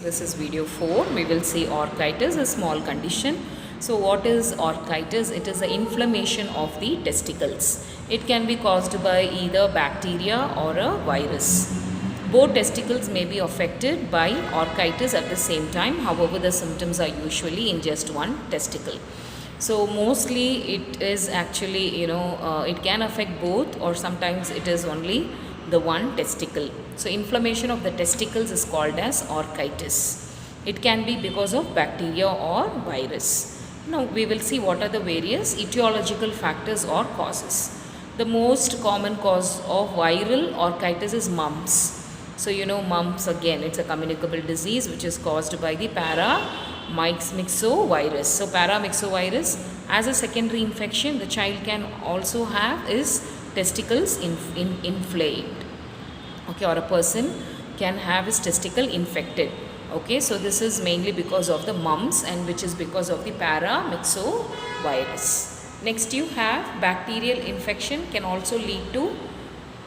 This is video 4. We will see orchitis, a small condition. So what is orchitis? It is the inflammation of the testicles. It can be caused by either bacteria or a virus. Both testicles may be affected by orchitis at the same time. However, the symptoms are usually in just one testicle. So mostly it is actually, it can affect both, or sometimes it is only the one testicle. So inflammation of the testicles is called as orchitis. It can be because of bacteria or virus. Now we will see what are the various etiological factors or causes. The most common cause of viral orchitis is mumps. So mumps, again, it's a communicable disease which is caused by the paramyxovirus. So paramyxovirus, as a secondary infection, the child can also have is testicles inflamed. Okay, or a person can have his testicle infected. Okay, so this is mainly because of the mumps, and which is because of the paramyxovirus. Next, you have bacterial infection can also lead to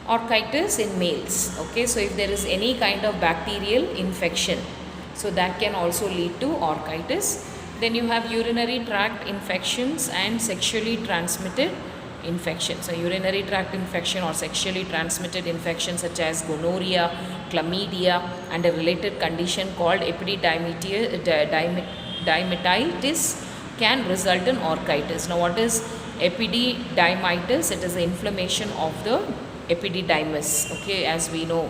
orchitis in males. Okay, so if there is any kind of bacterial infection, so that can also lead to orchitis. Then you have urinary tract infections and sexually transmitted infection. So urinary tract infection or sexually transmitted infection such as gonorrhea, chlamydia, and a related condition called epididymitis can result in orchitis. Now what is epididymitis? It is the inflammation of the epididymis. Okay, as we know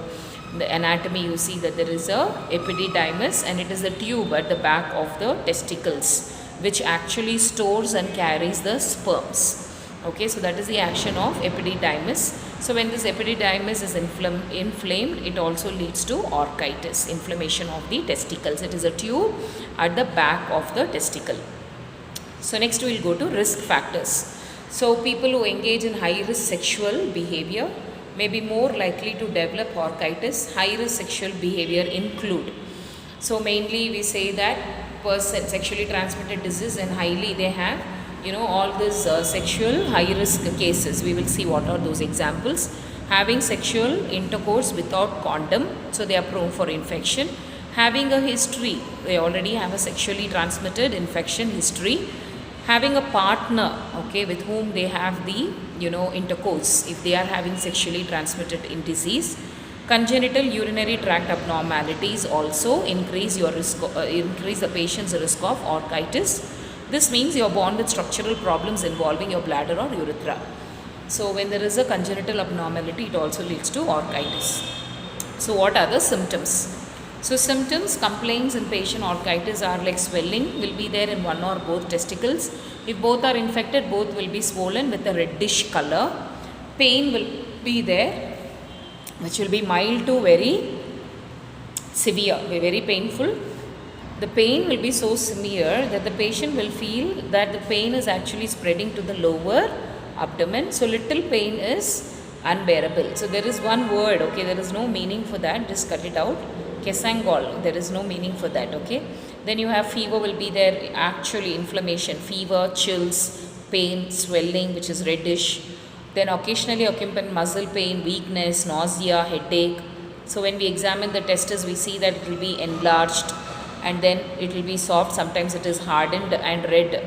the anatomy, you see that there is a epididymis, and it is a tube at the back of the testicles which actually stores and carries the sperms. Okay, so that is the action of epididymis. So when this epididymis is inflamed, it also leads to orchitis, inflammation of the testicles. It is a tube at the back of the testicle. So next we will go to risk factors. So people who engage in high risk sexual behavior may be more likely to develop orchitis. High risk sexual behavior include, so mainly we say that person sexually transmitted disease, and highly they have all these sexual high risk cases. We will see what are those examples. Having sexual intercourse without condom, so they are prone for infection. Having a history, they already have a sexually transmitted infection history. Having a partner, okay, with whom they have the intercourse, if they are having sexually transmitted disease. Congenital urinary tract abnormalities also increase your risk, increase the patient's risk of orchitis. This means you are born with structural problems involving your bladder or urethra. So when there is a congenital abnormality, it also leads to orchitis. So what are the symptoms? So symptoms, complaints in patient orchitis are like swelling will be there in one or both testicles. If both are infected, both will be swollen with a reddish color. Pain will be there, which will be mild to very severe, very painful. The pain will be so severe that the patient will feel that the pain is actually spreading to the lower abdomen. So little pain is unbearable. So there is one word, okay, there is no meaning for that, just cut it out. Kesangol, there is no meaning for that, okay. Then you have fever will be there, actually inflammation, fever, chills, pain, swelling which is reddish. Then occasionally accompanying muscle pain, weakness, nausea, headache. So when we examine the testes, we see that it will be enlarged, and then it will be soft. Sometimes it is hardened and red.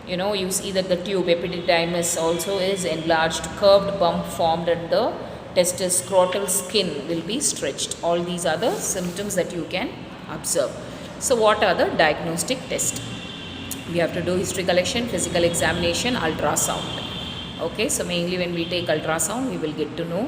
You see that the tube epididymis also is enlarged, curved bump formed at the testis, scrotal skin will be stretched. All these are the symptoms that you can observe. So what are the diagnostic tests? We have to do history collection, physical examination, ultrasound. Okay, so mainly when we take ultrasound, we will get to know,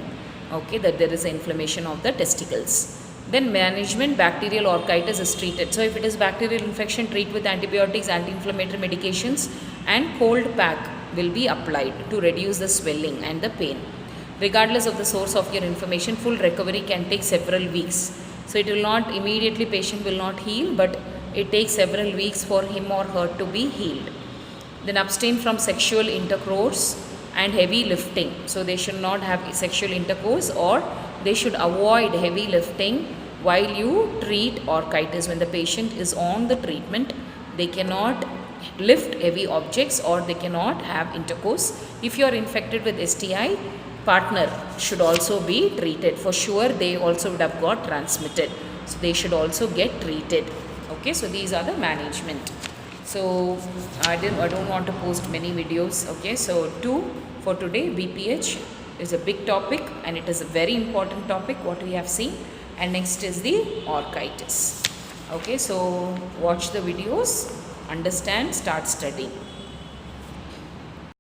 okay, that there is inflammation of the testicles. Then management, bacterial orchitis is treated. So if it is bacterial infection, treat with antibiotics, anti-inflammatory medications, and cold pack will be applied to reduce the swelling and the pain. Regardless of the source of your inflammation, full recovery can take several weeks. So it will not immediately, patient will not heal, but it takes several weeks for him or her to be healed. Then abstain from sexual intercourse and heavy lifting. So they should not have sexual intercourse, or they should avoid heavy lifting while you treat orchitis. When the patient is on the treatment, they cannot lift heavy objects or they cannot have intercourse. If you are infected with STI, partner should also be treated. For sure, they also would have got transmitted. so they should also get treated. Okay, so these are the management. So I don't want to post many videos. Okay, so 2 for today, BPH is a big topic and it is a very important topic what we have seen. And next is the orchitis. Okay, so watch the videos, understand, start studying.